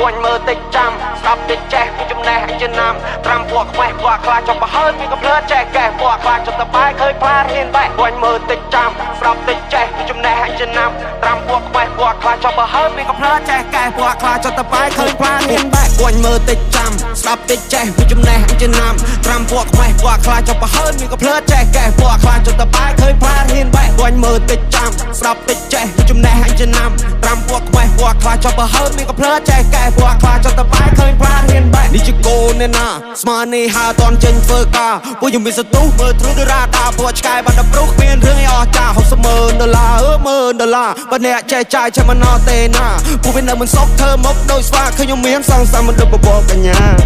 Quanh mơ tích trăm Stop tích che vì chùm nè anh trên nằm Trăm buộc quay qua khla cho bà hơn vì gặp lỡ che kẻ buộc khla cho ta bái khơi pha hiên bẹ Quanh mơ tích trăm Stop tích che vì chùm nè anh trên nằm Trăm buộc quay qua khla cho bà hơn vì gặp lỡ che kẻ buộc khla cho ta bái khơi pha hiên bẹ Quanh mơ tích trăm Stop tích che vì chùm nè anh trên nằm Trăm buộc quay qua khla cho bà hơn vì gặp lỡ che kẻ buộc khla cho ta bái khơi pha hiên bẹ Quanh mơ tích trăm Stop tích che vì chùm nè anh trên nằm Trăm buộc quay qua khla cho bà hơn vì gặp lỡ che kẻ buộc khla cho ta bái khơi pha hiên bẹ Đi chứ cô nên à Smani hà toàn trên phơ ca Vô dùng mình sẽ tú mơ thử đưa ra đà Vô chai bạn đập rút miền rương ai cha Học sơ mơ đờ la Và nè che chai cha mà nó tên à Vô bên nào mình sốc thơ mốc đôi sva Khơi nhung miếng sang sang mình đập bò bò cả nhà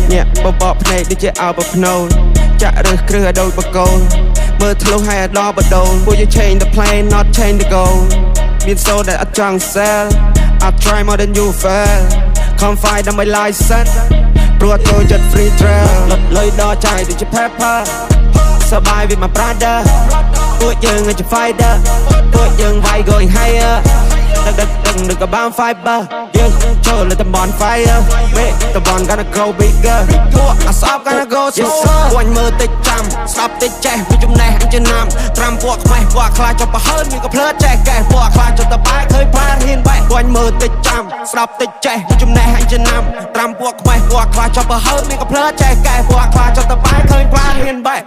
Nhẹ bò bò này đi chơi ảo bò nâu Chạ rơi krư đôi bò câu Mơ thlu hay đo bò đầu Vô you change the plane not change the goal Mean so that I don't sell I try more than you fail Không phải đam mê licenseព្រោះtôiចិត្ត free trail លុយដល់ចាយដូចជា pepper សប្បាយវាមក brother ពួកយើងជា fighter ពួកយើងវាយ going higher ដឹកក៏បាន fiber យើងចូលលើតំបន់ fire មេតំបន់ gonna grow bigger ពួកអាសប gonna go slower គួញមើលតិចចាំស្ដាប់តិចចេះវាចំណេះអញចំណាំត្រាំពួកខ្មេះពួកខ្លាចចុះប្រហើនវាក៏ភ្លើតចេះកែពួកខ្លាចចុះតបែកឃើញផានហ៊ានបែកគួញមើលតិចចាំស្ដាប់តិចចេះវាចំណេះអញចំណាំត្រាំពួកខ្មេះពួកខ្លាចចុះប្រហើនវាក៏ភ្លើតចេះកែពួកខ្លាចចុះតបែកឃើញផានហ៊ានបែក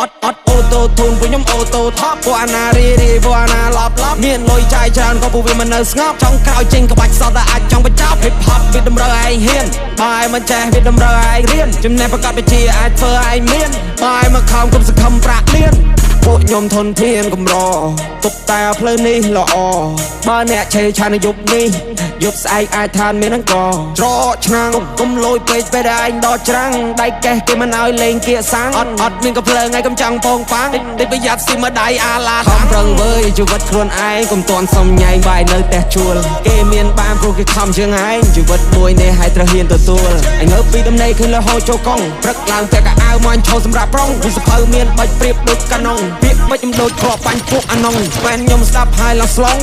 អត់អូតូធូនពួកខ្ញុំអូតូថប់ពួកអាណារីពួកអាណាឡប់មានលុយចាយច្រើនក៏ពួកវាមិននៅស្ងប់ចង់ក្រោយចេញក្បាច់សតតែអាចចង់បញ្ចប់ hip hop វាតម្រូវឯងហ៊ានបាយមិនចេះវាតម្រូវឯងរៀនចំណេះប្រកាសវិជ្ជាអាចធ្វើឯងមានបាយមកខំគុំសង្ឃឹមប្រាក់លៀនពួកខ្ញុំធនធានកម្រទុកតែផ្លូវនេះល្អបើអ្នកឆេឆានយប់នេះយប់ស្អែកអាចឋានមានអង្គច្រកឆ្នាំងគុំលួយពេកពេលដែលឯងដកច្រាំងដៃកេះគេមិនឲ្យលេងគៀកសាំងអត់មានកំភ្លើងឯងកំចង់ពងប៉ាំងតិចប្រយ័ត្នស៊ីមកដៃអាឡាខំប្រឹងវើយជីវិតខ្លួនឯងកុំតន់សុំញ៉ៃបាយនៅផ្ទះជួលគេមានបានព្រោះគេខំជាងឯងជីវិតមួយនេះឲ្យត្រូវហ៊ានទទួលឯងងើបពីដំណេកឃើញលហោចូលកង់ព្រឹកឡើងតែកៅអៅមកឈោសម្រាប់ប្រុងវាសភៅមានបាច់ព្រៀបដូចកាណុងពាក្យមិនខ្ញុំដូចគ្រាប់បាញ់ពួកអាណុងស្វែនខ្ញុំស្ដាប់ហើយឡើងស្លង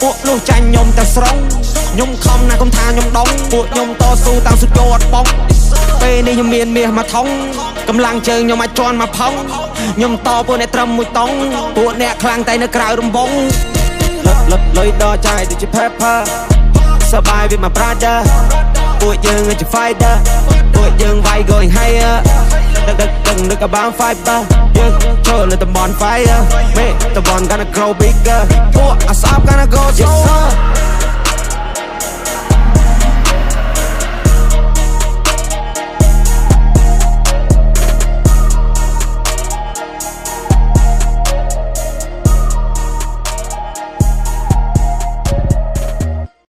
ពួកនោះចាញ់ខ្ញុំតែស្រងខ្ញុំខំណាស់កុំថាខ្ញុំដងពួកខ្ញុំតស៊ូតាំងសុទ្ធយកអត់បងពេលនេះខ្ញុំមានមាសមកថងកម្លាំងជើងខ្ញុំអាចជន់មកផុងខ្ញុំតពួកអ្នកត្រឹមមួយតង់ពួកអ្នកខ្លាំងតែនៅក្រៅរំបងលុយដល់ចាយដូចជា pepper សប្បាយវាមក brother ពួកយើងជា fighter ពួកយើងវាយ going higher ដឹកក៏បាន fiber យើងចូលលើតំបន់ fire មេតំបន់ gonna grow bigger ពួកអាសប gonna go slower